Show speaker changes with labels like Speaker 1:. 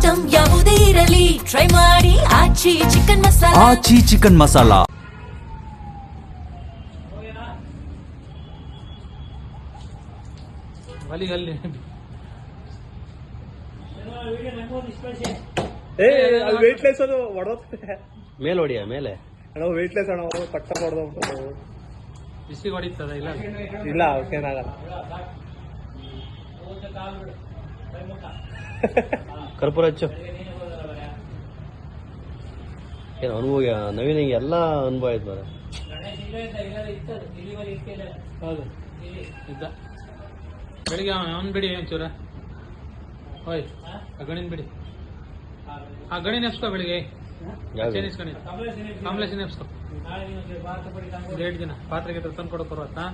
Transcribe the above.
Speaker 1: Item ಯಾವುದೇ ಇರಲಿ try ಮಾಡಿ ಆಚಿ ಚಿಕನ್ ಮಸಾಲಾ.
Speaker 2: ಆಚಿ ಚಿಕನ್ ಮಸಾಲಾ.
Speaker 3: ವೇಟ್ಲೆಸ್ ಅದು ಹೊಡೆದ
Speaker 4: ಮೇಲೆ ಹೊಡಿಯ ಮೇಲೆ
Speaker 3: ಅಣ್ಣ ವೇಟ್ಲೆಸ್ ಅಣ್ಣ ಪಟ್ಟ ಹೊಡೆದ
Speaker 5: ಬಿಸಿ ಹೊಡಿತದ ಇಲ್ಲ
Speaker 3: ಇಲ್ಲ ಅವಕ್ಕೇನಾಗಲ್ಲ.
Speaker 4: ಕರ್ಪೂರ ಹಚ್ಚು. ಏನು ಅನುಭವ ನವೀನ ಎಲ್ಲ ಅನುಭವ ಆಯ್ತು ಬರ.
Speaker 5: ಹೌದು ಇದ್ದ ಬೆಳಿಗ್ಗೆ ಅವನ್ ಬಿಡಿ ಒಂಚೂರ ಹೋಯ್ ಆ ಗಣಿನ ಬಿಡಿ. ಆ ಗಣಿ ನೆಪ್ಸ್ಕೊ ಬೆಳಿಗ್ಗೆ ಚೈನೀಸ್ ಗಣಿ ಕಾಂಬ್ಲೇಷನ್ ನೆಪ್ಸ್ಕೊ. 2 ದಿನ ಪಾತ್ರೆಗೆ ತಂದು ಕೊಡೋ ಬರುತ್ತಾ.